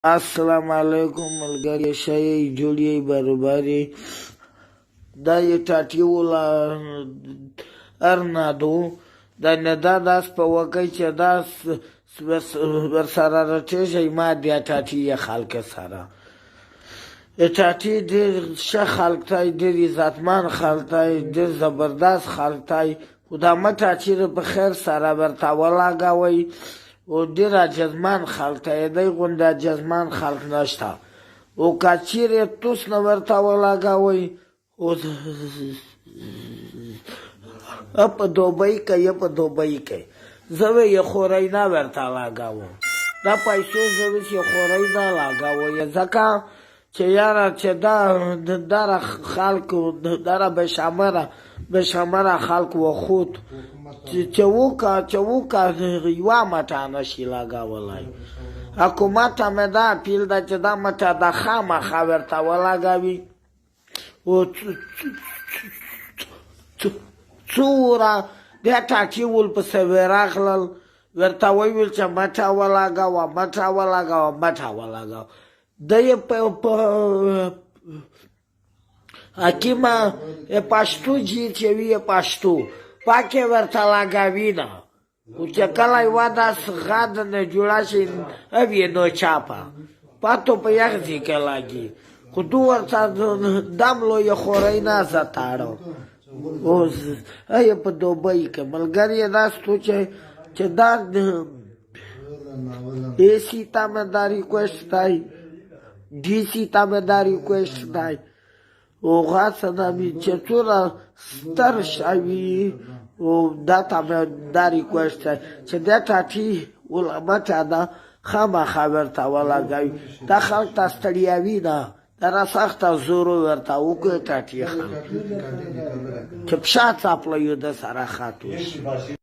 السلام علیکم ملګری شئ جوړی برابرې دا یې ټاټي ولا ارنادو دا نه دا داس په وکۍ چې داس ورسره راټیږي ما بیا ټاټي یې خلک سره ټاټي ډېر ښه خلک دی ډېر عزتمن خلک دی ډېر زبردست خلک دی خو دا مه ټاټي په خیر سره ورته ولګوئ او ډېر عجزمن خلک دی دی غوندې عجزمن خلک نشته او که چیرې توس نه ورته ولګوئ په دوبۍ کې یا په دوبۍ کې زه به یې خورۍ نه ورته لګوم دا پیسو زه به یې خورۍ نه لګوم ځکه چې یاره چې دغه خلکو دغه بېشماره خلک وخوت چې وکړه یوه مټه نشي لګولی حکومت ته مې دا اپیل ده چې دا مټه د خامخا ورته ولګوي څو وره بیا ټاټي ورپسې ورغلل ورته ویل چې مټه ولګوه ده یې په حکیمه پښتو جي چې وي پښتو پاکې ورته لګوي نه خو چې کله یوه داسې غد نه جوړه شي وي نو چاپه پاتو په یخ ځای کې لګي خو تو ورته دم لویه خورۍ نه زه تاړم اوس یې په دوبۍ کې ملګری داستو چې دا اے سی ته مې دا ریکویسټ دی ډي سی ته مې دا ریکویسټ دی هغه څه نه وي چې څومره ستر شوي او دا ته مې دا ریکویسټ دی چې دا ټاټي مټه ده خامخا ورته ولګوي دا خلک ته ستړیاوي ده دا راسخته زور ورته وکړي ټاټي خلک چې پښه څپله یو د سره خط وشي